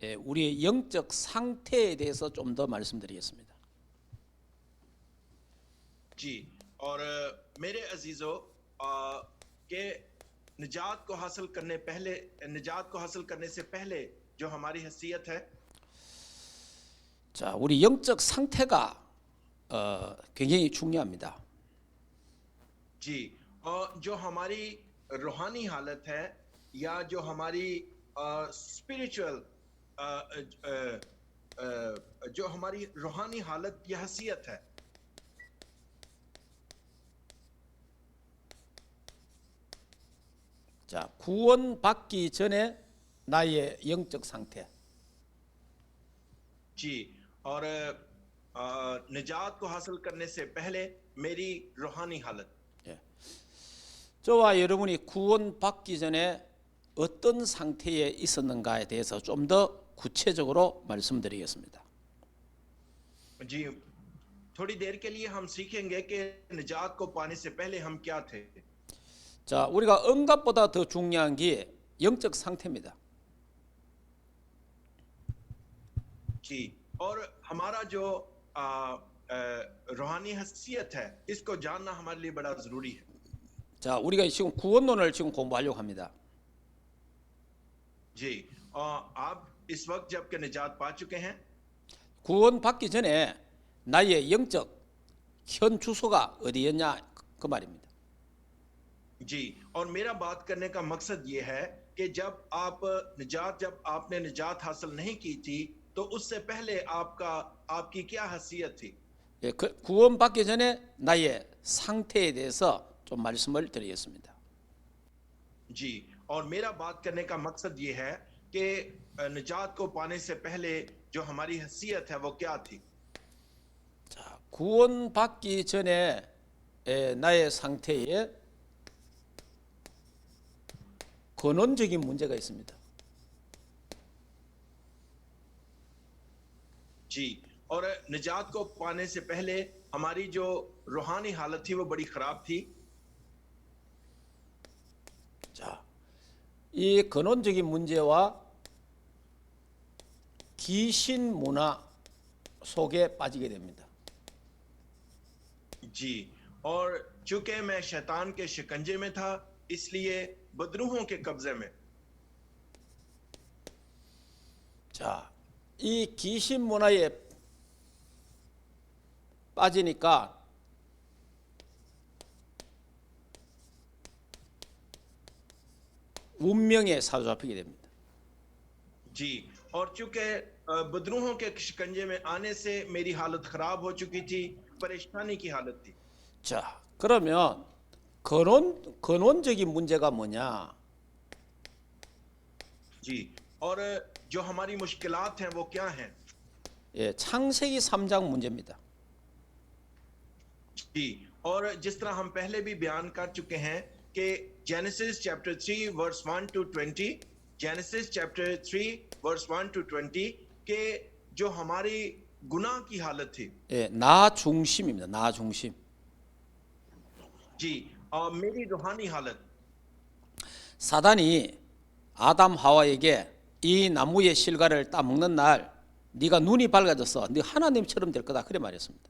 우리의 영적 상태에 대해서 좀 더 말씀드리겠습니다. जी और मेरे अजीजों के निजात को हासिल करने से पहले जो हमारी हैसियत है 자, 우리 영적 상태가 굉장히 중요합니다. जी और जो हमारी रूहानी हालत है या जो हमारी स्पिरिचुअल जो हमारी रूहानी हालत या हैसियत है 자, 구원받기 전에 나의 영적 상태. जी और निजात को हासिल करने से पहले मेरी रूहानी हालत 예. 저와 여러분이 구원받기 전에 어떤 상태에 있었는가에 대해서 좀 더 구체적으로 말씀드리겠습니다. जी थोड़ी देर के लिए हम सीखेंगे कि निजात को पाने से पहले हम क्या थे 자, 우리가 응답보다 더 중요한 게 영적 상태입니다. जी और हमारा जो रूहानी हैसियत है इसको जानना हमारे लिए बड़ा जरूरी है 자, 우리가 지금 구원론을 지금 공부하려고 합니다. जी आप इस वक्त जबकि निजात पा चुके हैं 구원받기 전에 나의 영적 현 주소가 어디였냐 그 말입니다. जी और मेरा बात करने का मकसद ये है कि जब आपने निजात हासिल नहीं की थी तो उससे पहले आपकी क्या हैसियत थी 예, 구원받기 전에 나의 상태에 대해서 좀 말씀을 드리겠습니다. जी और मेरा बात करने का मकसद ये है कि निजात को पाने से पहले जो हमारी हैसियत है वो क्या थी 자, 구원받기 전에 나의 상태에 근원적인 문제가 있습니다. जी और निजात को पाने से पहले हमारी जो रूहानी हालत थी वो बड़ी खराब थी 자, 이 근원적인 문제와 귀신 문화 속에 빠지게 됩니다. जी और चूंकि मैं शैतान के शिकंजे में था इसलिए बदरूहों के कब्जे में 자, 이 귀신 문화에 빠지니까 운명에 사로잡히게 됩니다. जी और चूंकि बदरूहों के शिकंजे में आने से मेरी हालत खराब हो चुकी थी परेशानी की हालत थी 자, 그러면 근원적인 문제가 뭐냐? जी और जो हमारी मुश्किलात हैं वो क्या हैं 예, 창세기 3장 문제입니다. जी और जिस तरह हम पहले भी बयान कर चुके हैं कि Genesis chapter 3 verse 1 to 20 Genesis chapter 3 verse 1 to 20 के जो हमारी गुनाह की हालत थी 예, 나 중심입니다. 나 중심. जी और मेरी रूहानी हालत 사단이 아담 하와에게 이 나무의 실과를 따먹는 날 네가 눈이 밝아져서 네 하나님처럼 될 거다 그래 말했습니다.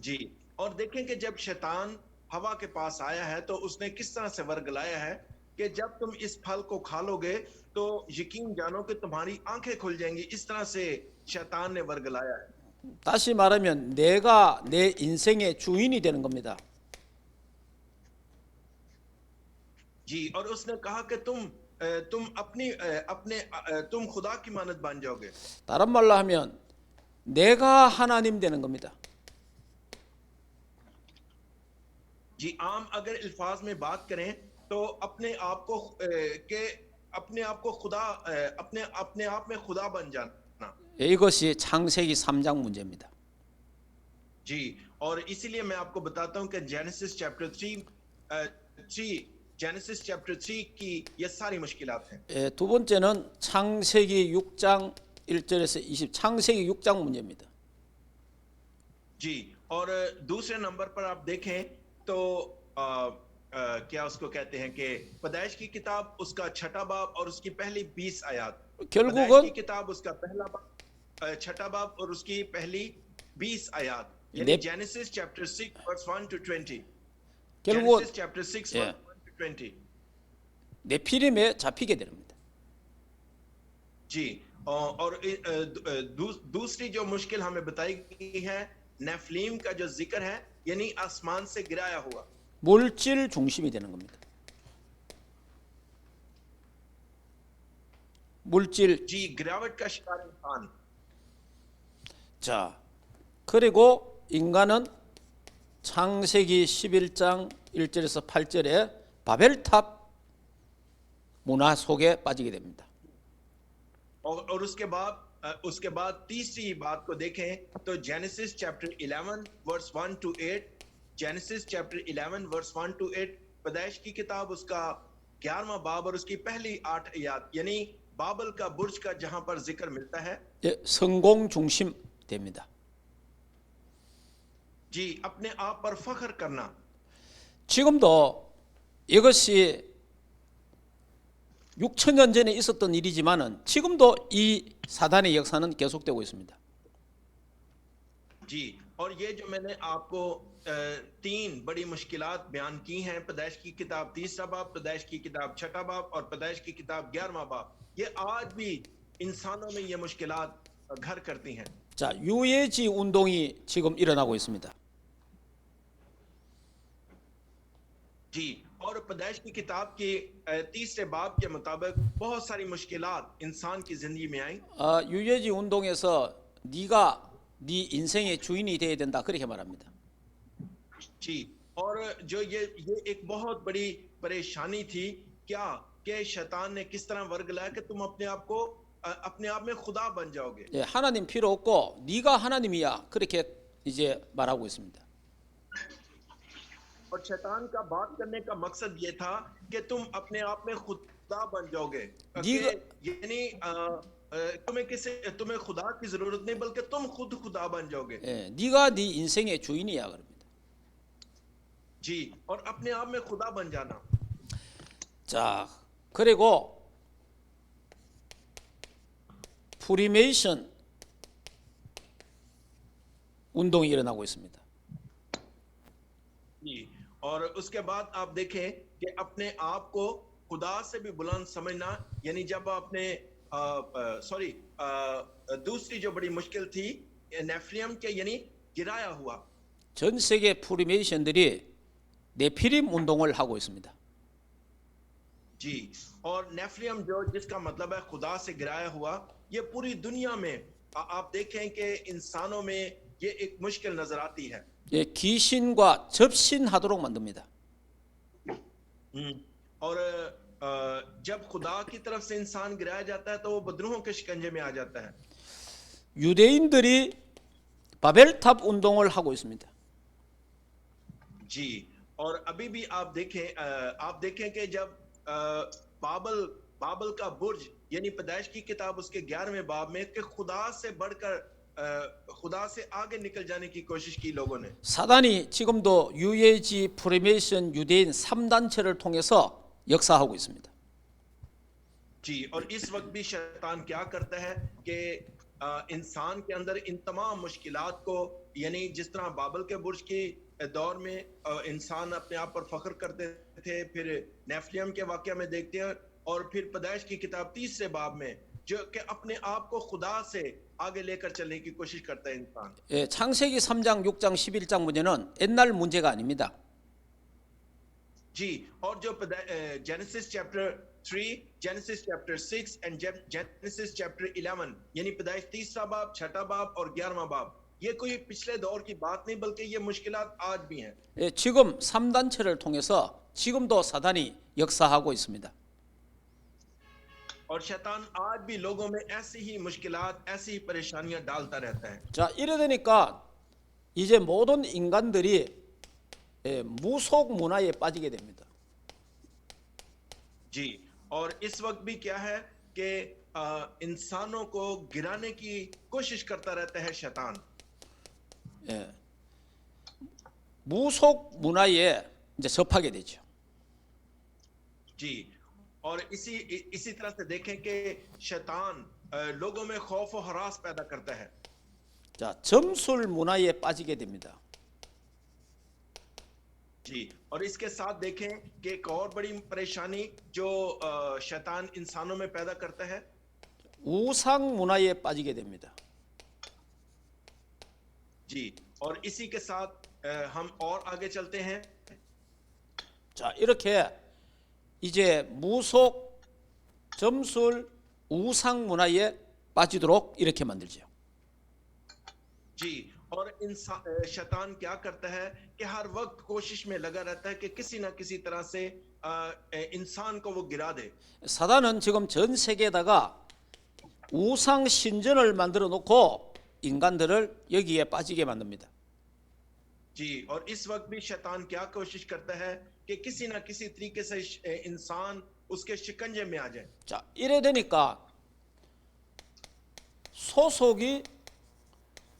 जी और देखें कि जब शैतान हवा के पास आया है तो उसने किस तरह से वर्गलाया है कि जब तुम इस फल को खा लोगे तो यकीन जानो कि तुम्हारी आंखें खुल जाएंगी इस तरह से शैतान ने वर्गलाया है 다시 말하면 내가 내 인생의 주인이 되는 겁니다. जी और उसने कहा कि तुम खुदा की मानद बन जाओगे 다른 말로 하면 내가 하나님 되는 겁니다. जी आम अगर अल्फाज में बात करें तो अपने आप को खुदा अपने आप में खुदा बन जाना 이것이 창세기 3장 문제입니다. जी और इसीलिए मैं आपको बताता हूं कि जेनेसिस चैप्टर 3 की ये सारी मुश्किलात हैं 예, 두 번째는 창세기 6장 1절에서 20 창세기 6장 문제입니다. जी और दूसरे नंबर पर आप देखें तो क्या उसको कहते हैं कि पैदाइश की किताब उसका छठा बाब और उसकी पहली 20 आयत पैदाइश की 결국은 किताब उसका पहला बाब, छठा बाब और उसकी पहली 20 आयत, यानी 네, Genesis chapter 6 verse 1 to 20. 결국은 Genesis chapter 6 예, verse 1 to 20. 네피림에 잡히게 됩니다. जी, और दूसरी जो मुश्किल हमें बताई गई है, नेफलीम का जो जिक्र है, यानी आसमान से गिराया हुआ। 물질 중심이 되는 겁니다. 물질. जी, गिरावट का शिकार इंसान। 자, 그리고 인간은 창세기 11장 1절에서 8절에 바벨탑 문화 속에 빠지게 됩니다. और उसके बाद तीसरी बात को देखें तो Genesis chapter 11 verse 1 to 8, Genesis chapter 11 verse 1 to 8, पैदाइश की किताब उसका 11वां बाब और उसकी पहली 8 आयत, यानी बाबल का बुर्ज का जहां पर जिक्र मिलता है। 예, 성공 중심 됩니다. जी, अपने आप पर फख्र करना। 지금도 이것이 6천년 전에 있었던 일이지만은 지금도 이 사단의 역사는 계속되고 있습니다. जी, और ये जो मैंने आपको 3 बड़ी मुश्किलात बयान की हैं, पैदाइश की किताब 3रा बाब, पैदाइश की किताब 6ठा बाब और पैदाइश की किताब 11वां बाब, ये आज भी इंसानों में ये मुश्किलात घर करती हैं। 자, 유해지 운동이 지금 일어나고 있습니다. जी, और पैदाइश की किताब के 3रे बाब के मुताबिक बहुत सारी मुश्किलात इंसान की जिंदगी में आई। 유해지 운동에서 네가 네 인생의 주인이 되어야 된다 그렇게 말합니다. जी, और जो ये एक बहुत बड़ी परेशानी थी क्या कि शैतान ने किस तरह वर्ग लाया कि तुम अपने आप में खुदा बन जाओगे। 예, 하나님 필요 없고 네가 하나님이야 그렇게 이제 말하고 있습니다. और शैतान का बात करने का मकसद ये था कि तुम अपने आप में खुदा बन जाओगे, यानी तुम्हें खुदा की जरूरत नहीं बल्कि तुम खुद खुदा बन जाओगे। 예, 네가 네 인생의 주인이야 그럽니다. जी, और अपने आप में खुदा बन जाना। 자, 그리고 프리메이션 운동이 일어나고 있습니다. जी, और उसके बाद आप देखें कि अपने आप को खुदा से भी बुलंद समझना, यानी जब आपने दूसरी जो बड़ी मुश्किल थी नेफिलिम के, यानी गिराया हुआ। 전 세계 프리메이션들이 네피림 운동을 하고 있습니다. जी, और नेफिलिम जिसका मतलब है खुदा से गिराया हुआ, ये पूरी दुनिया में आप देखें कि इंसानों में ये एक मुश्किल नजर आती है। 예, 귀신과 접신하도록 만듭니다. और जब खुदा की तरफ से इंसान गिराया जाता है तो वो बदरूहों के शिकंजे में आ जाता है। 유대인들이 바벨탑 운동을 하고 있습니다. जी, और अभी भी आप देखें कि जब बाबल का बुर्ज, यानी पैदाइश की किताब उसके 11वें बाब में, कि खुदा से बढ़कर खुदा से आगे निकल जाने की कोशिश की लोगों ने। 사단이 지금도 UAG 프리메이션 유대인 3단체를 통해서 역사하고 있습니다. जी, और इस वक्त भी शैतान क्या करता है कि इंसान के अंदर इन तमाम मुश्किलात को, यानी जिस तरह बाबल के बुर्ज के दौर में इंसान अपने आप पर फख्र करते थे, फिर नेफिलिम के वाकया में देखते हैं, और फिर पैदाइश की किताब 3रे बाब में जो कि अपने आप को खुदा से आगे लेकर चलने की कोशिश करता है इंसान। 예, 창세기 3장, 6장, 11장 문제는 옛날 문제가 아닙니다. जी, और जो genesis chapter 3, genesis chapter 6 and genesis chapter 11, यानी पैदाइश 3रा बाब, 6ठा बाब और 11वां बाब, ये कोई पिछले दौर की बात नहीं बल्कि ये मुश्किलात आज भी हैं। 예, 지금 3단체를 통해서 지금도 사단이 역사하고 있습니다. और शैतान आज भी लोगों में ऐसी ही मुश्किलात, ऐसी ही परेशानियां डालता रहता है। 자, 이래 되니까 이제 모든 인간들이 무속 문화에 빠지게 됩니다. जी, और इस वक्त भी क्या है कि इंसानों को गिराने की कोशिश करता रहता है शैतान। 예, 무속 문화에 이제 접하게 되죠. जी, और इसी तरह से देखें कि शैतान लोगों में खौफ और हरास पैदा करता है। 자, 점술 문화에 빠지게 됩니다. जी, और इसके साथ देखें कि एक और बड़ी परेशानी जो शैतान इंसानों में पैदा करता है, 우상 문화에 빠지게 됩니다. जी, और इसी के साथ हम और आगे चलते हैं। 자, 이렇게 이제 무속, 점술, 우상 문화에 빠지도록 이렇게 만들죠. जी, और शैतान क्या करता है कि हर वक्त कोशिश में लगा रहता है कि किसी ना किसी तरह से इंसान को वो गिरा दे। 사단은 지금 전 세계에다가 우상 신전을 만들어 놓고 인간들을 여기에 빠지게 만듭니다. जी, और इस वक्त भी शैतान क्या कोशिश करता है कि किसी ना किसी तरीके से इंसान उसके शिकंजे में आ जाए। 자, 이래 되니까 소속이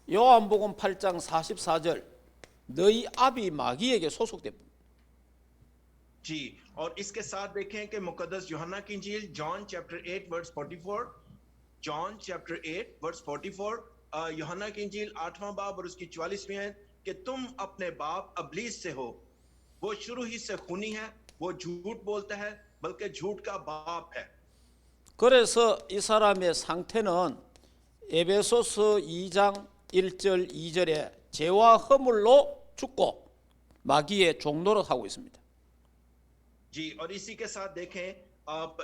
요한복음 8장 44절 너희 아비 마귀에게 소속됩니다. जी, और इसके साथ देखें कि मुकद्दस यूहन्ना की इंजील John chapter 8 verse 44, John chapter 8 verse 44, यूहन्ना की इंजील 8वां बाब और उसकी 44वीं आयत कि तुम अपने बाप अबलीस से हो, वो शुरू ही से खूनी है, वो झूठ बोलता है, बल्कि झूठ का बाप है। 그래서 이 사람의 상태는 에베소서 2장 1절 2절에 죄와 허물로 죽고 마귀의 종노릇 하고 있습니다. जी, और इसी के साथ देखें आप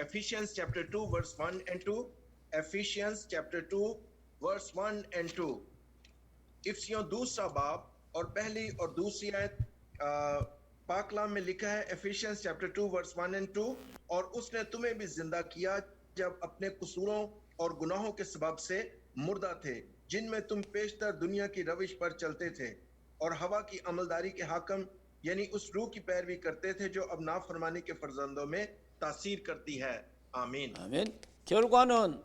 Ephesians chapter 2 verse 1 and 2, Ephesians chapter 2 verse 1 and 2, इफ्सियों दूसरा बाब और पहली और दूसरी आयत पाक कलाम में लिखा है, एफिशियंस चैप्टर 2 वर्स 1 एंड 2, और उसने तुम्हें भी जिंदा किया जब अपने कसूरों और गुनाहों के सबब से मुर्दा थे, जिनमें तुम पेशतर दुनिया की रविश पर चलते थे और हवा की अमलदारी के हाकम यानी उस रूह की पैरवी करते थे जो अब नाफरमानी के फर्जंदों में तासीर करती है। आमीन। 아멘. 결과는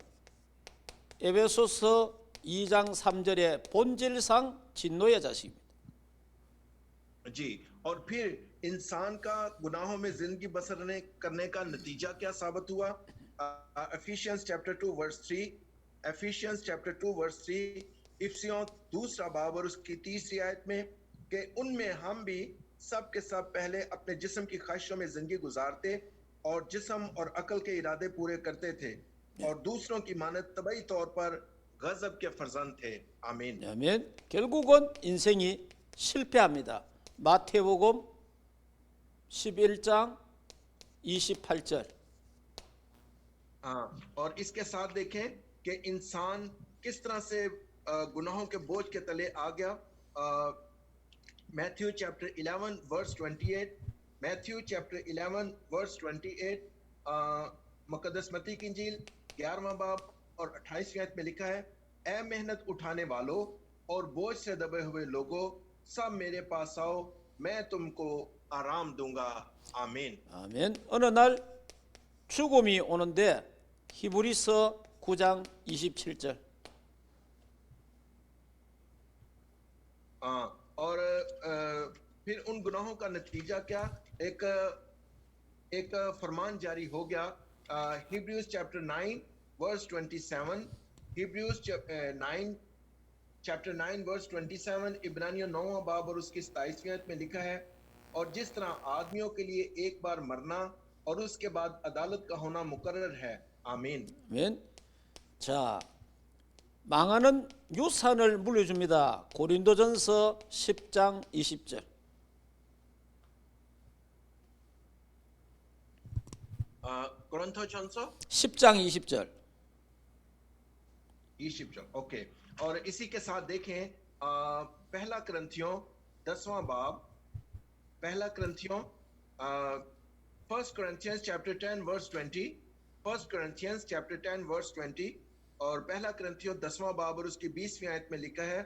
에베소서 2장 3절의 본질상 진노의 자식입니다. जी, और फिर इंसान का गुनाहों में जिंदगी बसर करने का नतीजा क्या साबित हुआ? Ephesians chapter 2 verse 3, Ephesians chapter 2 verse 3, इफ्सियों दूसरा बाब और उसकी तीसरी आयत में कि उनमें हम भी सब के सब पहले अपने जिस्म की ख्वाहिशों में जिंदगी गुजारते और जिस्म और अकल के इरादे पूरे करते थे और दूसरों की मानद तबई तौर पर गजब के फर्जंद थे। आमीन। 아멘. 결국은 인생이 실패합니다. 마태복음 11장 28절. हाँ, और इसके साथ देखें कि इंसान किस तरह से गुनाहों के बोझ के तले आ गया। Matthew chapter 11 verse 28, Matthew chapter 11 verse 28, मुकद्दस मत्ती की इंजील 11वां बाब और 28वीं आयत में लिखा है, ए मेहनत उठाने वालों और बोझ से दबे हुए लोगों, सब मेरे पास आओ, मैं तुमको आराम दूंगा। आमीन। 아멘. 어느 날 죽음이 오는데 히브리서 9장 27절. और फिर उन गुनाहों का नतीजा क्या? एक फरमान जारी हो गया। Hebrews chapter 9 verse 27, Hebrews chapter 9 verse 27, इब्रानियों 9वां बाब और उसकी 27वीं आयत में लिखा है, और जिस तरह आदमियों के लिए एक बार मरना और उसके बाद अदालत का होना मुकर्रर है। आमीन। 아멘. 자, 망하는 유산을 물려줍니다. 고린도전서 10장 20절. कोरिन्थोस 10장 20절. 20, ओके। और इसी के साथ देखें पहला करंथियों 10वां बाब, पहला करंथियों first Corinthians chapter 10 verse 20, first Corinthians chapter 10 verse 20, और पहला करंथियों 10वां बाब और उसकी 20वीं आयत में लिखा है,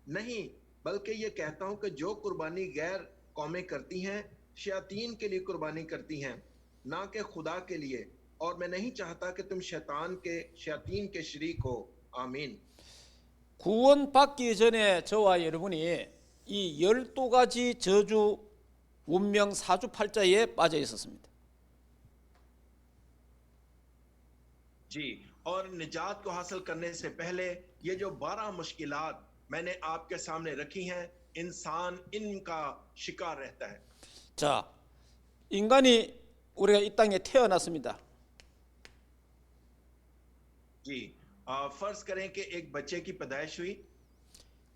नहीं बल्कि ये कहता हूं कि जो कुर्बानी गैर कौमें करती हैं शैतान के लिए कुर्बानी करती हैं, ना कि खुदा के लिए, और मैं नहीं चाहता कि तुम शैतान के शरीक हो। आमीन। 구원받기 전에 저와 여러분이 이 12가지 저주 운명 사주팔자에 빠져 있었습니다. जी, और निजात को हासिल करने से पहले ये जो 12 मुश्किलात मैंने आपके सामने रखी हैं, इंसान इनका शिकार रहता है। 자, 인간이 우리가 이 땅에 태어났습니다. जी, फर्ज करें कि एक बच्चे की पैदाइश हुई।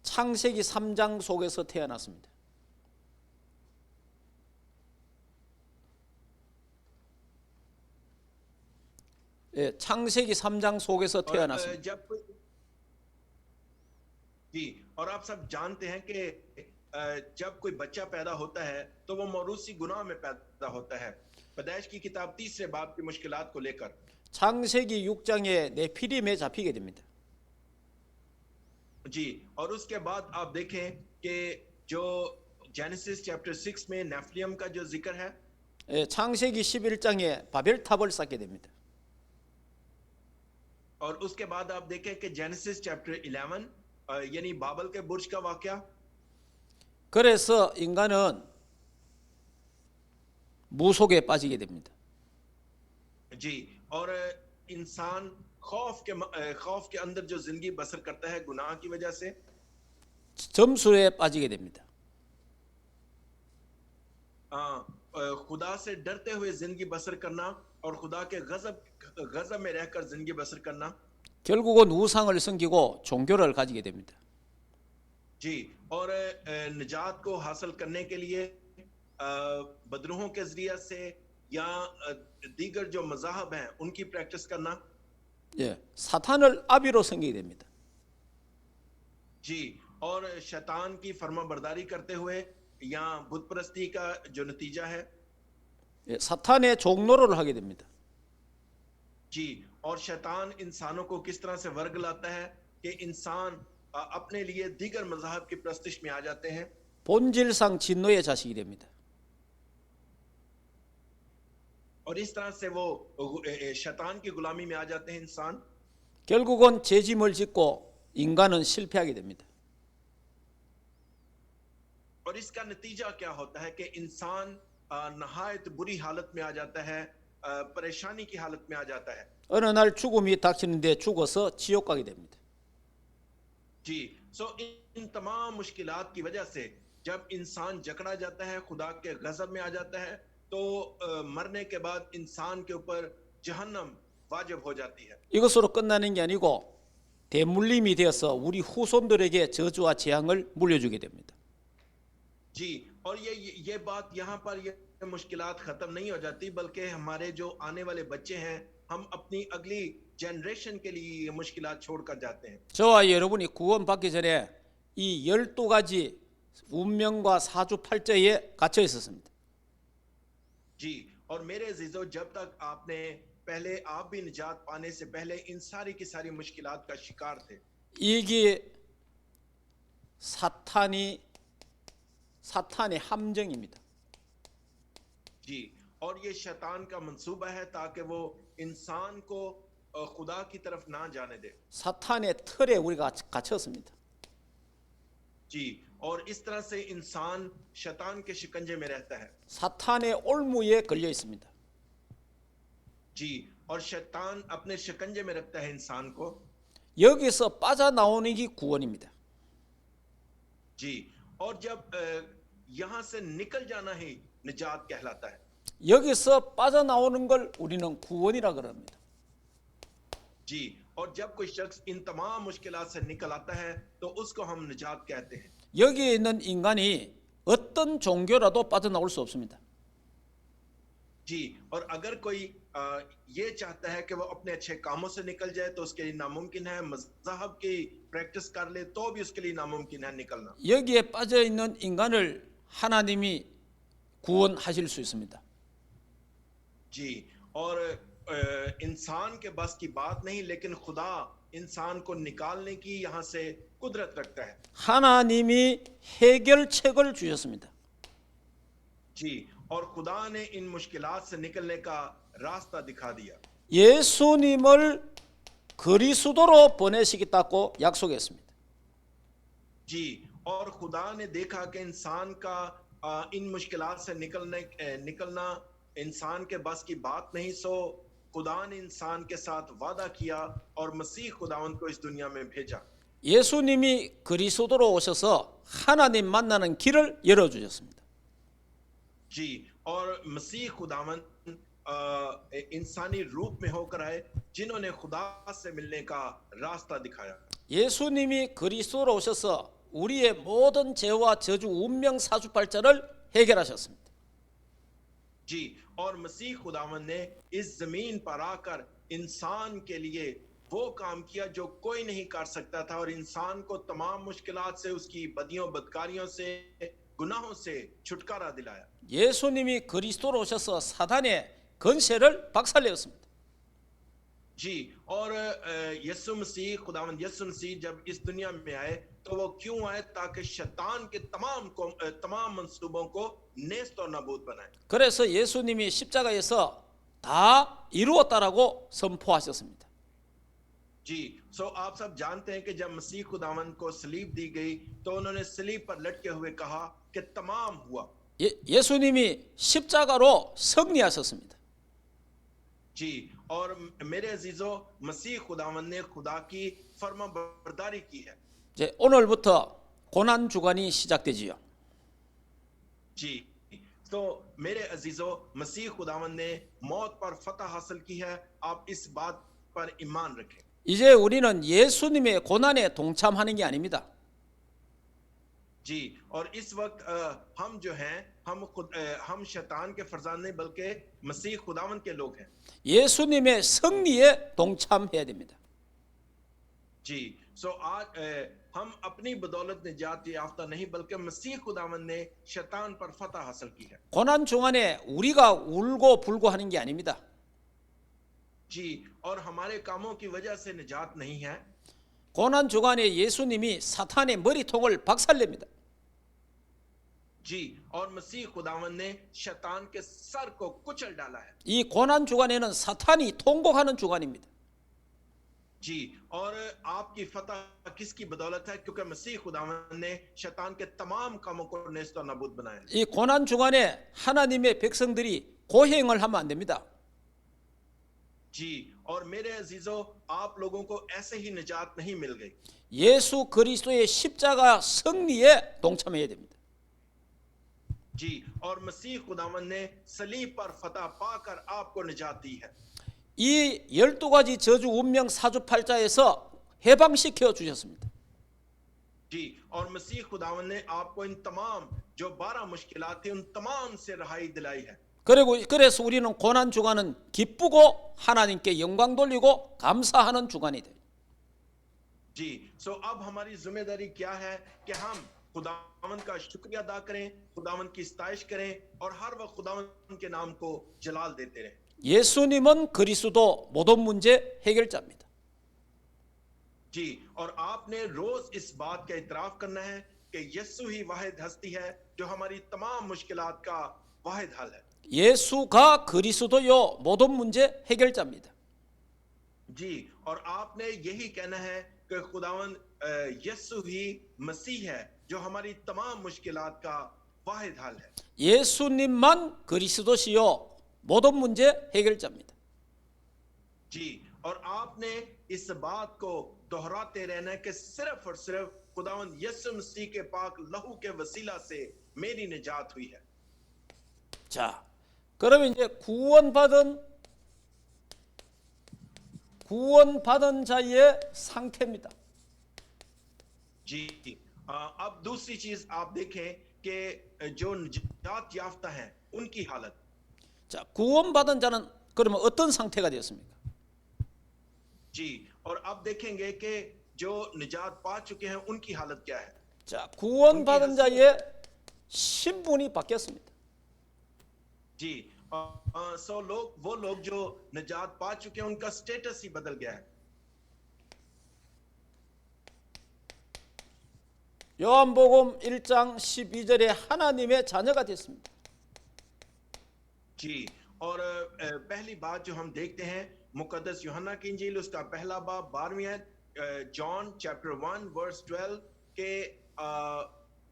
창세기 3장 속에서 태어났습니다. 예, 창세기 3장 속에서 और 태어났습니다. जब जी, और आप सब जानते हैं कि जब कोई बच्चा पैदा होता है तो वो मौरूसी गुनाह में पैदा होता है। पैदाइश की किताब 3 बाब की मुश्किलात को लेकर। 창세기 6장에 네피림에 잡히게 됩니다. जी, और उसके बाद आप देखें कि जो जेनेसिस चैप्टर 6 में नेफिलियम का जो जिक्र है, 예, 창세기 11장에 바벨탑을 쌓게 됩니다. और उसके बाद आप देखें कि जेनेसिस चैप्टर 11 यानी बाबल के बुर्ज का वाकया। 그래서 인간은 무속에 빠지게 됩니다. जी, और इंसान खौफ के अंदर जो जिंदगी बसर करता है गुनाह की वजह से, 점수에 빠지게 됩니다. खुदा से डरते हुए जिंदगी बसर करना और खुदा के गजब में रहकर जिंदगी बसर करना। 결국은 우상을 섬기고 종교를 가지게 됩니다. जी, और निजात को हासिल करने के लिए बदरूहों के जरिए से या दीगर जो मज़ाहब हैं उनकी प्रैक्टिस करना। 예, 사탄을 아비로 섬기게 됩니다. जी, और शैतान की फर्माबरदारी करते हुए या बुत परस्ती का जो नतीजा है। 예, 사탄의 종노릇을 하게 됩니다. जी, और शैतान इंसानों को किस तरह से वर्ग लाता है कि इंसान अपने लिए दीगर मज़ाहब की प्रस्तिश में आ जाते हैं। 본질상 진노의 자식이 됩니다. और इस तरह से वो शैतान की गुलामी में आ जाते हैं इंसान। 결국은 죄짐을 짓고 인간은 실패하게 됩니다. और इसका नतीजा क्या होता है कि इंसान नहायत बुरी हालत में आ जाता है, परेशानी की हालत में आ जाता है। 어느 날 죽음이 닥치는데 죽어서 지옥 가게 됩니다. जी, सो इन तमाम मुश्किलात की वजह से जब इंसान जकड़ा जाता है, खुदा के गजब में आ जाता है, तो मरने के बाद इंसान के ऊपर जहन्नम वाजिब हो जाती है। 이것으로 끝나는 게 아니고 대물림이 되어서 우리 후손들에게 저주와 재앙을 물려주게 됩니다. जी, और ये बात यहाँ पर ये मुश्किलात खत्म नहीं हो जाती, बल्कि हमारे जो आने वाले बच्चे हैं, हम अपनी अगली जनरेशन के लिए ये मुश्किलात छोड़कर जाते हैं। 저와 여러분이 구원받기 전에 이 12가지 운명과 사주팔자에 갇혀 있었습니다. जी, और मेरे अजीजों, जब तक आपने पहले आप भी निजात पाने से पहले इन सारी की सारी मुश्किलात का शिकार थे। 이게 사탄의 함정입니다. जी, और ये शैतान का मंसूबा है ताकि वो इंसान को खुदा की तरफ ना जाने दे। 사탄의 틀에 우리가 갇혔습니다. जी, और इस तरह से इंसान शैतान के शिकंजे में रहता है। 사탄의 올무에 걸려 있습니다. जी, और शैतान अपने शिकंजे में रखता है इंसान को। 여기서 빠져나오는 게 구원입니다. जी, और जब यहाँ से निकल जाना ही निजात कहलाता है। 여기서 빠져나오는 걸 우리는 구원이라 그럽니다. जी, और जब कोई शख्स इन तमाम मुश्किलात से निकल आता है तो उसको हम निजात कहते हैं। 여기에 있는 인간이 어떤 종교라도 빠져나올 수 없습니다. जी, और अगर कोई ये चाहता है कि वो अपने अच्छे कामों से निकल जाए तो उसके लिए नामुमकिन है। मज़हब की प्रैक्टिस कर ले तो भी उसके लिए नामुमकिन है निकलना। 여기에 빠져 있는 인간을 하나님이 구원하실 수 있습니다. जी, और इंसान के बस की बात नहीं, लेकिन खुदा इंसान को निकालने की यहाँ से कुदरत रखता है। 하나님이 해결책을 주셨습니다. जी, और खुदा ने इन मुश्किलात से निकलने का रास्ता दिखा दिया। 예수님을 그리스도로 보내시겠다고 약속했습니다. जी, और खुदा ने देखा कि इंसान का इन मुश्किलात से निकलना इंसान के बस की बात नहीं, सो खुदा ने इंसान के साथ वादा किया और मसीह खुदावन को इस दुनिया में भेजा। 예수님이 그리스도로 오셔서 하나님 만나는 길을 열어주셨습니다. जी, और मसीह खुदावन इंसानी रूप में होकर आए, जिन्होंने खुदा से मिलने का रास्ता दिखाया। 예수님이 그리스도로 오셔서 우리의 모든 죄와 저주 운명 사주팔자를 해결하셨습니다. जी, और मसीह खुदावन ने इस जमीन पर आकर इंसान के लिए वो काम किया जो कोई नहीं कर सकता था, और इंसान को तमाम मुश्किलात से, उसकी बदियों बदकारियों से, गुनाहों से छुटकारा दिलाया। 예수님이 그리스도로 오셔서 사단의 건세를 박살내었습니다. जी, और यीशु मसीह, खुदावंद यीशु मसीह जब इस दुनिया में आए तो वो क्यों आए? ताकि शैतान के तमाम मंसूबों को नेस्त और नाबूद बनाए। 그래서 예수님이 십자가에서 다 이루었다라고 선포하셨습니다. जी, सो आप सब जानते हैं कि जब मसीह खुदावंद को सलीब दी गई तो उन्होंने सलीब पर लटके हुए कहा कि तमाम हुआ। 예수님이 십자가로 승리하셨습니다. जी, और मेरे अजीजों, मसीह खुदावंद ने खुदा की फर्माबरदारी की है। 이제 오늘부터 고난 주간이 시작되지요. जी, तो मेरे अजीजों, मसीह खुदावंद ने मौत पर फतह हासिल की है। आप इस बात पर ईमान रखें। 이제 우리는 예수님의 고난에 동참하는 게 아닙니다. जी, और इस वक्त हम जो हैं, हम शैतान के फरजान नहीं बल्कि मसीह खुदावंद के लोग हैं। 예수님의 승리에 동참해야 됩니다. जी, सो आज हम अपनी बदौलत निजात याफ्ता नहीं बल्कि मसीह खुदावंद ने शैतान पर फतह हासिल की है। 고난 중간에 우리가 울고 불고 하는 게 아닙니다. जी, और हमारे कामों की वजह से निजात नहीं है। 고난 주간에 예수님이 사탄의 머리통을 박살냅니다. जी, और मसीह खुदावंद ने शैतान के सर को कुचल डाला है। 이 고난 주간에는 사탄이 통곡하는 주간입니다. जी, और आपकी फतह किसकी बदौलत है? क्योंकि मसीह खुदावंद ने शैतान के तमाम कामों को नेस्त और नाबूद बनाया है। 이 고난 주간에 하나님의 백성들이 고행을 하면 안 됩니다. जी, और मेरे अजीजों, आप लोगों को ऐसे ही निजात नहीं मिल गई। 예수 그리스도의 십자가 승리에 동참해야 됩니다. जी, और मसीह खुदावंद ने सलीब पर फतह पाकर आपको निजात दी है। 이 12가지 저주 운명 사주팔자에서 해방시켜 주셨습니다. जी, और मसीह खुदावंद ने आपको इन तमाम जो 12 मुश्किलात थी उन तमाम से रहाई दिलाई है। 그래서 우리는 고난 주간은 기쁘고 하나님께 영광 돌리고 감사하는 주간이 돼요. जी, सो अब हमारी जिम्मेदारी क्या है कि हम खुदावंद का शुक्रिया अदा करें, खुदावंद की सताइश करें और हर वक्त खुदावंद के नाम को जलाल देते रहें। 예수님은 그리스도 모든 문제 해결자입니다. जी, और आपने रोज इस बात का इतराफ करना है कि यीशु ही वाहिद हस्ती है जो हमारी तमाम मुश्किलात का वाहिद हल है। 예수가 그리스도요 모든 문제 해결자입니다. जी, और आपने यही कहना है कि खुदावंद यीशु ही मसीह है जो हमारी तमाम मुश्किलात का वाहिद हल है। 예수님만 그리스도시요 모든 문제 해결자입니다. जी, और आपने इस बात को दोहराते रहना है कि सिर्फ और सिर्फ खुदावंद यीशु मसीह के पाक लहू के वसीला से मेरी निजात हुई है। 자, 그러면 이제 구원받은 자의 상태입니다. जी, अब दूसरी चीज आप देखें कि जो निजात याफ्ता हैं उनकी हालत। 자, 구원받은 자는 그러면 어떤 상태가 되었습니까? जी, और अब देखेंगे कि जो निजात पा चुके हैं उनकी हालत क्या है। 자, 구원받은 자의 신분이 바뀌었습니다. जी, वो लोग जो निजात पा चुके हैं उनका स्टेटस ही बदल गया है। 요한복음 1장 12절에 하나님의 자녀가 됐습니다. जी, और पहली बात जो हम देखते हैं मुकद्दस यूहन्ना की इंजील उसका पहला बाब 12वीं आयत, जॉन चैप्टर 1 वर्स 12 के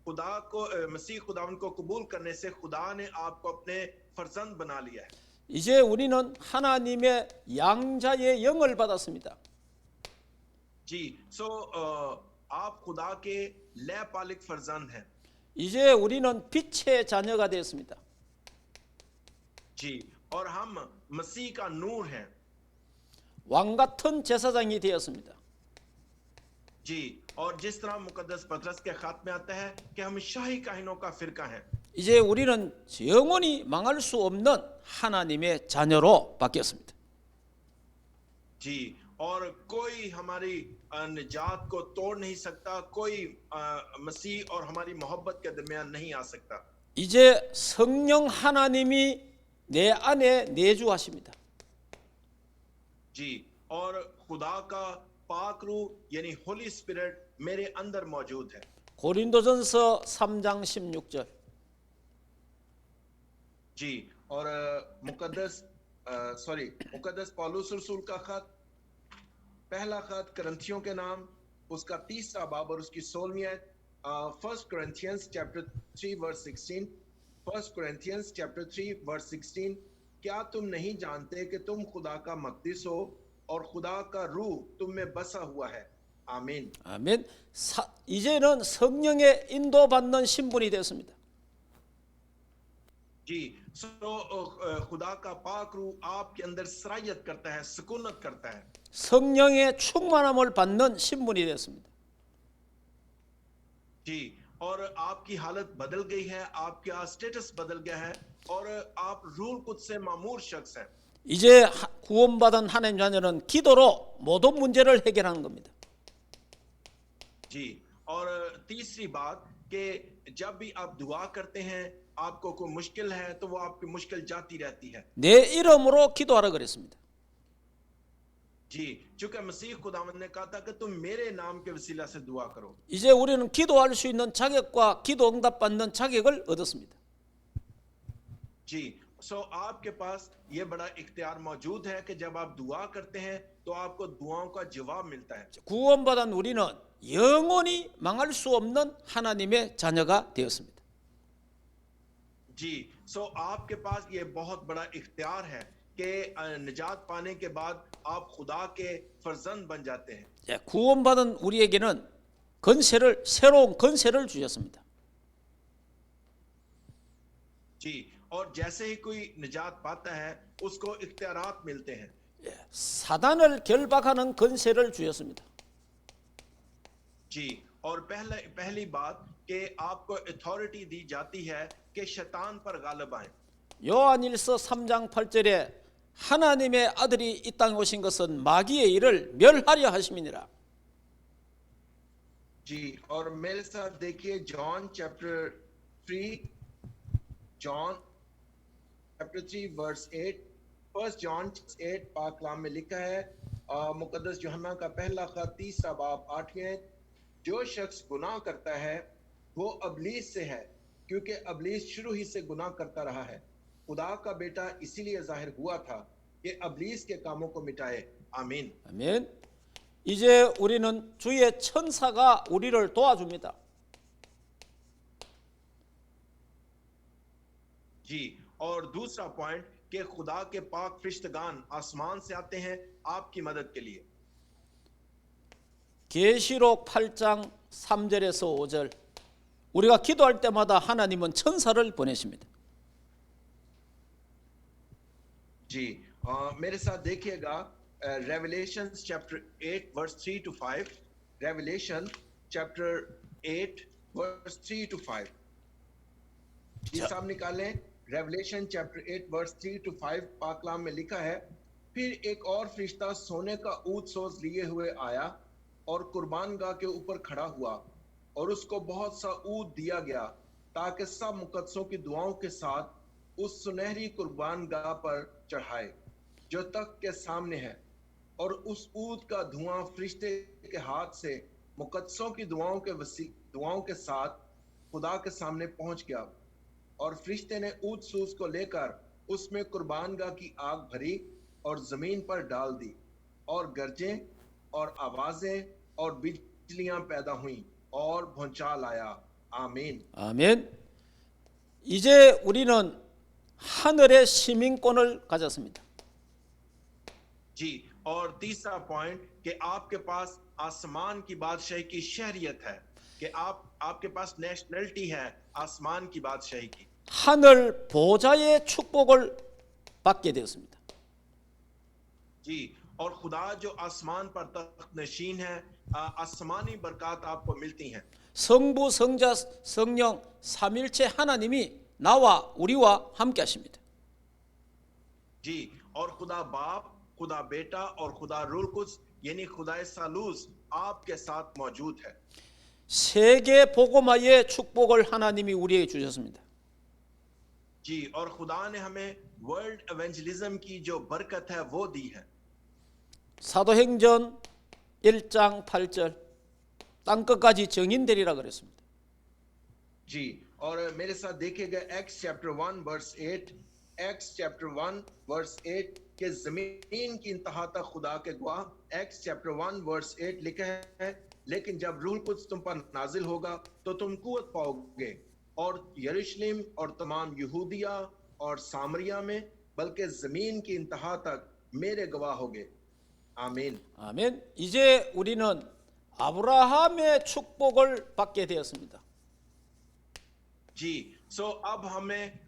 खुदा को मसीह खुदावन को कबूल करने से खुदा ने आपको अपने फर्जंद बना लिया है। 이제 우리는 하나님의 양자의 영을 받았습니다. जी आप खुदा के लयपालिक फर्जंद हैं। 이제 우리는 빛의 자녀가 되었습니다. जी और हम मसीह का नूर हैं। 왕 같은 제사장이 되었습니다. जी और जिस तरह मुकद्दस पतरस के खत में आता है कि हम शाही काहिनों का फिरका हैं। 이제 우리는 영원히 망할 수 없는 하나님의 자녀로 바뀌었습니다. जी और कोई हमारी निजात को तोड़ नहीं सकता, कोई मसीह और हमारी मोहब्बत के दरमियान नहीं आ सकता। 이제 성령 하나님이 내 안에 내주하십니다. जी और खुदा का पाक रूह यानी होली स्पिरिट मेरे अंदर मौजूद है। 고린도전서 3장 16절. जी और मुकद्दस पौलुस रसूल का खत, पहला खत करंथियों के नाम, उसका 3रा बाब और उसकी 16वीं आयत, 1 Corinthians chapter 3 verse 16, 1 Corinthians chapter 3 verse 16, क्या तुम नहीं जानते कि तुम खुदा का मक़दिस हो और खुदा का रूह तुम में बसा हुआ है। आमीन। 아멘. 이제는 성령의 인도받는 신분이 되었습니다. जी खुदा का पाक रूह आपके अंदर सरायत करता है, सुकूनत करता है। 성령의 충만함을 받는 신분이 되었습니다. जी और आपकी हालत बदल गई है, आपका स्टेटस बदल गया है और आप रूह कुद से मामूर शख्स हैं। 이제 구원받은 하나님 자녀는 기도로 모든 문제를 해결하는 겁니다. जी और तीसरी बात कि जब भी आप दुआ करते हैं, आपको कोई मुश्किल है तो वो आपकी मुश्किल जाती रहती है। 내 이름으로 기도하라 그랬습니다. जी चूंकि मसीह खुदावंद ने कहा था कि तुम मेरे नाम के वसीला से दुआ करो। 이제 우리는 기도할 수 있는 자격과 기도 응답 받는 자격을 얻었습니다. जी आपके पास ये बड़ा इख्तियार मौजूद है कि जब आप दुआ करते हैं तो आपको दुआओं का जवाब मिलता है। 구원받은 우리는 영원히 망할 수 없는 하나님의 자녀가 되었습니다. जी आपके पास ये बहुत बड़ा इख्तियार है कि निजात पाने के बाद आप खुदा के फर्जंद बन जाते हैं। 구원받은 우리에게는 새로운 건세를 주셨습니다. जी और जैसे ही कोई निजात पाता है उसको इख्तियारात मिलते हैं। 사단을 결박하는 건세를 주셨습니다. जी और पहली बात कि आपको अथॉरिटी दी जाती है कि शैतान पर गालिब आए। 요한일서 3장 8절에 하나님의 아들이 이 땅에 오신 것은 마귀의 일을 멸하려 하심이니라. जी और मेरे साथ देखिए जॉन चैप्टर 3 वर्स 8, 1 जॉन 8 पाक कलाम में लिखा है, मुकद्दस यूहन्ना का पहला खत 3रा बाब 8वें, जो शख्स गुनाह करता है वो अबलीस से है, क्योंकि अबलीस शुरू ही से गुनाह करता रहा है। खुदा का बेटा इसीलिए जाहिर हुआ था कि अबलीस के कामों को मिटाए। आमीन। 아멘. 이제 우리는 주의 천사가 우리를 도와줍니다. जी और दूसरा पॉइंट कि खुदा के पाक फरिश्तगान आसमान से आते हैं आपकी मदद के लिए। 계시록 8장 3절에서 5절. 우리가 기도할 때마다 하나님은 천사를 보내십니다. जी मेरे साथ देखिएगा Revelation chapter 8 verse 3 to 5, Revelation chapter 8 verse 3 to 5। ये साहब निकालें, रेवलेशन चैप्टर 8 वर्स 3 to 5 पाक कलाम में लिखा है, फिर एक और फरिश्ता सोने का ऊद सोज लिए हुए आया और कुर्बान गाह के ऊपर खड़ा हुआ और उसको बहुत सा ऊद दिया गया ताकि सब मुकद्दसों की दुआओं के साथ उस सुनहरी कुर्बान गाह पर चढ़ाए जो तख्त के सामने है, और उस ऊद का धुआं फरिश्ते के हाथ से मुकद्दसों की दुआओं के साथ खुदा के सामने पहुंच गया, और फरिश्ते ने ऊद सूस को लेकर उसमें कुर्बान गाह की आग भरी और जमीन पर डाल दी, और गरजें और आवाजें और बिजलियां पैदा हुई और भूचाल आया। आमीन। 아멘. 이제 우리는 하늘의 시민권을 가졌습니다. जी, और तीसरा पॉइंट कि आपके पास आसमान की बादशाही की शहरियत है, कि आपके पास नेशनलिटी है आसमान की बादशाही की। 하늘 보좌의 축복을 받게 되었습니다. जी, और खुदा जो आसमान पर तख्त नशीन है, आसमानी बरकत आपको मिलती हैं। 성부, 성자, 성령 삼일체 하나님이 나와 우리와 함께 하십니다. जी, और खुदा बाप, खुदा बेटा और खुदा रूल कुद्स यानी खुदा सालूस आपके साथ मौजूद है। 세계 복음화의 축복을 하나님이 우리에게 주셨습니다. जी, और खुदा ने हमें वर्ल्ड एवेंजलिज्म की जो बरकत है वो दी है। 사도행전 1장 8절 땅끝까지 정인되리라 그랬습니다. जी, और मेरे साथ देखिएगा Acts chapter 1 verse 8, Acts chapter 1 verse 8 के जमीन की इंतहा तक खुदा के गवाह। एक्स चैप्टर 1 वर्स 8 लिखा है, लेकिन जब रूह कुद्स तुम पर नाजिल होगा तो तुम कुव्वत पाओगे और यरूशलेम और तमाम यहूदिया और सामरिया में बल्कि जमीन की इंतहा तक मेरे गवाह होगे। आमीन। 아멘. 이제 우리는 아브라함의 축복을 받게 되었습니다. जी, सो अब हमें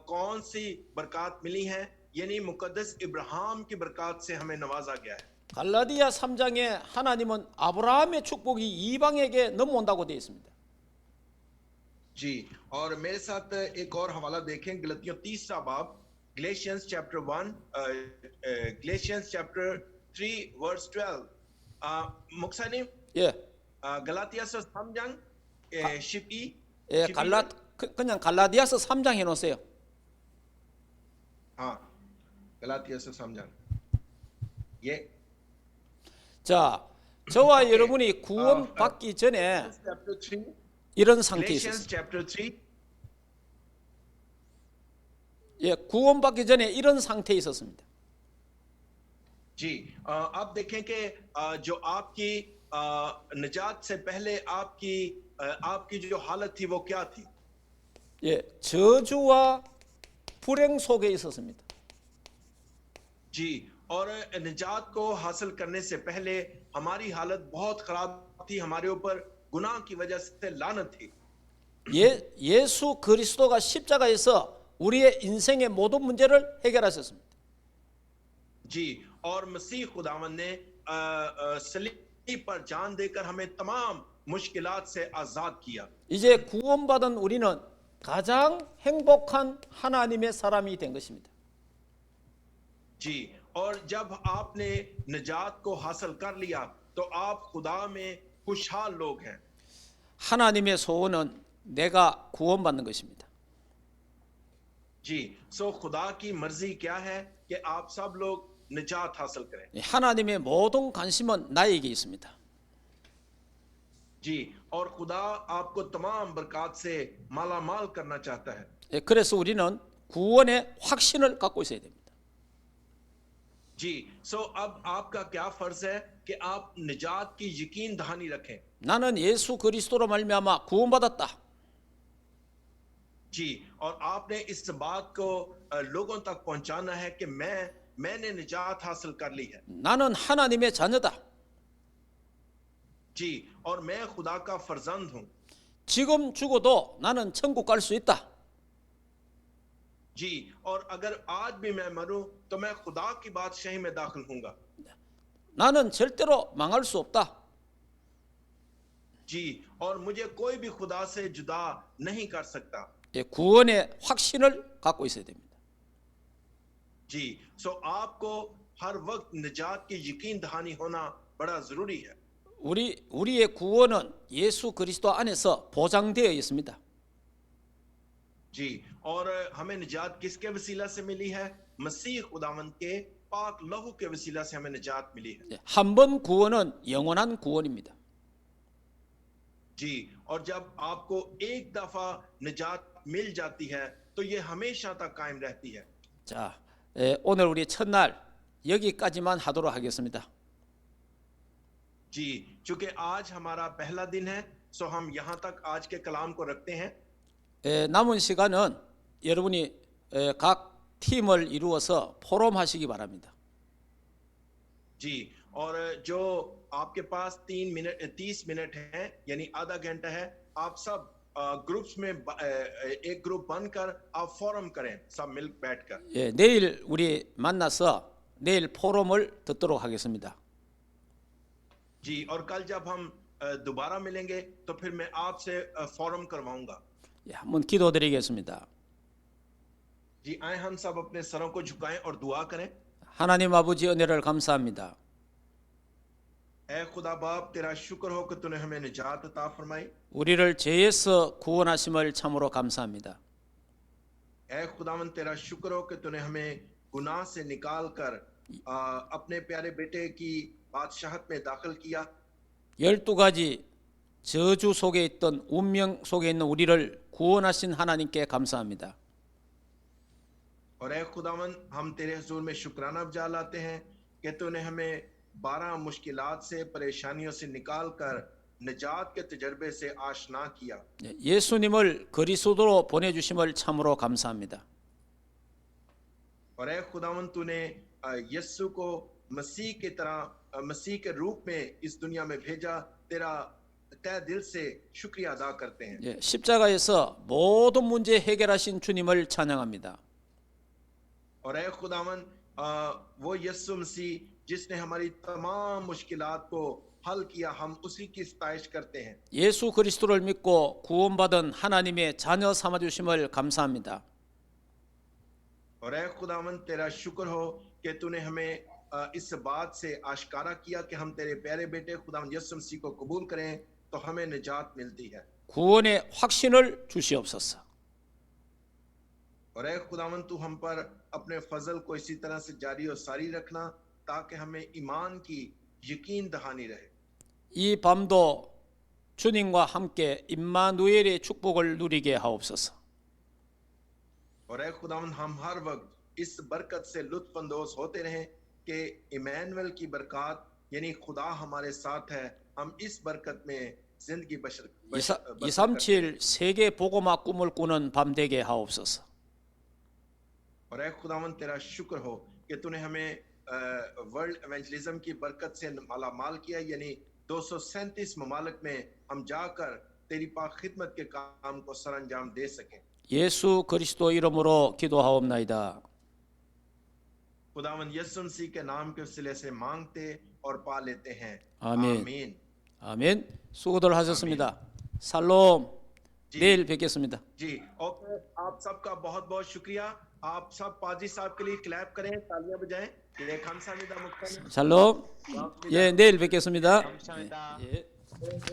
कौन सी बरकत मिली है, यानी मुकद्दस इब्राहिम की बरकत से हमें नवाजा गया है। 갈라디아 3장에 하나님은 아브라함의 축복이 이방에게 넘어온다고 되어 있습니다. जी, और मेरे साथ एक और हवाला देखें, गलतियों तीसरा बाब, Galatians chapter 1, Galatians chapter 3 verse 12। 목사님, 예, 갈라디아서 3장 12. 예, 그냥 갈라디아서 3장 해놓으세요. हाँ, गलातिया서 3장। 예. 자, 저와 오케이. 여러분이 구원 받기 전에 chapter 3, 이런 상태에 Galatians 있었습니다. chapter 3. 예, 구원 받기 전에 이런 상태에 있었습니다. जी, आप देखें कि जो आपकी निजात से पहले आपकी जो हालत थी वो क्या थी। 예, 저주와 불행 속에 있었습니다. जी, और निजात को हासिल करने से पहले हमारी हालत बहुत खराब थी, हमारे ऊपर गुनाह की वजह से लानत थी। 예수 그리스도가 십자가에서 우리의 인생의 모든 문제를 해결하셨습니다. जी, और मसीह खुदावन ने सलीब पर जान देकर हमें तमाम मुश्किलात से आजाद किया। 이제 구원받은 우리는 가장 행복한 하나님의 사람이 된 것입니다. जी, और जब आपने निजात को हासिल कर लिया तो आप खुदा में खुशहाल लोग हैं। 하나님의 소원은 내가 구원받는 것입니다. जी, सो खुदा की मर्जी क्या है कि आप सब लोग निजात हासिल करें। 하나님의 모든 관심은 나에게 있습니다. जी, और खुदा आपको तमाम बरकत से माला माल करना चाहता है। 예, 그래서 우리는 구원의 확신을 갖고 있어야 됩니다. जी, सो अब आपका क्या फर्ज है कि आप निजात की यकीन दहानी रखें। 나는 예수 그리스도로 말미암아 구원받았다. जी, और आपने इस बात को लोगों तक पहुंचाना है कि मैंने निजात हासिल कर ली है। 나는 하나님의 자녀다. जी, और मैं खुदा का फर्जंद हूं। 지금 죽어도 나는 천국 갈 수 있다. जी, और अगर आज भी मैं मरूं तो मैं खुदा की बादशाही में दाखिल होऊंगा। 나는 절대로 망할 수 없다. जी, और मुझे कोई भी खुदा से जुदा नहीं कर सकता। 예, 구원의 확신을 갖고 있어야 됩니다. जी, सो आपको हर वक्त निजात की यकीन दहानी होना बड़ा जरूरी है। 우리의 구원은 예수 그리스도 안에서 보장되어 있습니다. जी, और हमें निजात किसके वसीला से मिली है? मसीह खुदावंद के पाक लहू के वसीला से हमें निजात मिली है। 한 번 구원은 영원한 구원입니다. जी, और जब आपको एक दफा निजात मिल जाती है तो ये हमेशा तक कायम रहती है। 자, 오늘 우리 첫날 여기까지만 하도록 하겠습니다. जी, चूंकि आज हमारा पहला दिन है सो हम यहाँ तक आज के कलाम को रखते हैं। 남은 시간은 여러분이 각 팀을 이루어서 포럼하시기 바랍니다. जी, और जो आपके पास 30 मिनट है यानी आधा घंटा है, आप सब ग्रुप्स में एक ग्रुप बनकर आप फोरम करें, सब मिल बैठकर। 예, 내일 우리 만나서 내일 포럼을 듣도록 하겠습니다. जी, और कल जब हम दोबारा मिलेंगे तो फिर मैं आपसे फोरम करवाऊंगा। 예, 한번 기도드리겠습니다. जी, आए हम सब अपने सरों को झुकाएं और दुआ करें। 하나님 아버지 은혜를 감사합니다. ऐ खुदा बाप, तेरा शुक्र हो कि तूने हमें निजात अता फरमाई। 우리를 죄에서 गु원하심을 참으로 감사합니다. ऐ खुदावन, तेरा शुक्र हो कि तूने हमें गुनाह से निकाल कर अपने प्यारे बेटे की बादशाहत में दाखिल किया। 12가지 저주 속에 있던 운명 속에 있는 우리를 구원하신 하나님께 감사합니다. और ऐ खुदावन, हम तेरे हुजूर में शुक्राना बजा लाते हैं कि तूने हमें 12 मुश्किलात से, परेशानियों से निकाल कर निजात के तजर्बे से आशना किया। 예수님을 그리스도로 보내주심을 참으로 감사합니다. और ऐ खुदावन, तूने यस्सु को मसीह की तरह, मसीह के रूप में इस दुनिया में भेजा। तेरा तहे दिल से शुक्रिया अदा करते हैं। 예, 십자가에서 모든 문제 해결하신 주님을 찬양합니다. और ऐ खुदावन, वो यस्सु मसीह जिसने हमारी तमाम मुश्किलात को हल किया, हम उसी की सताइश करते हैं। 예수 그리스도를 믿고 구원받은 하나님의 자녀 삼아주심을 감사합니다. और ऐ खुदावन, तेरा शुक्र हो कि तूने हमें इस बात से आश्कारा किया कि हम तेरे प्यारे बेटे खुदावन यीशु मसीह को कबूल करें तो हमें निजात मिलती है। 구원의 확신을 주시옵소서. और ऐ खुदावन, तू हम पर अपने फजल को इसी तरह से जारी और सारी रखना ताकि हमें ईमान की यकीन दहानी रहे। 이 밤도 주님과 함께 임마누엘의 축복을 누리게 하옵소서. और ऐ खुदावन, हम हर वक्त इस बरकत से लुत्फ अंदोज होते रहें कि इमैनुअल की बरकत यानी खुदा हमारे साथ है, हम इस बरकत में जिंदगी बसर 237 세계 복음화 꿈을 꾸는 밤 되게 하옵소서. और ऐ खुदावन, तेरा शुक्र हो कि तूने हमें वर्ल्ड एवेंजलिज्म की बरकत से मालामाल किया, यानी 237 ममालिक में हम जाकर तेरी पाक खिदमत के काम को सरअंजाम दे सकें। 예수 그리스도 이름으로 기도하옵나이다. खुदावन यीशु मसीह के नाम के वसीले से मांगते और पा लेते हैं। आमीन। आमीन। 아멘. 수고들 하셨습니다. 살롬. 내일 뵙겠습니다. जी, ओके, आप सबका बहुत बहुत शुक्रिया। आप सब पाजी साहब के लिए क्लैप करें, तालियां बजाएं। ये 감사합니다, 목사님। 샬롬. 예, 내일 뵙겠습니다. 감사합니다. 예.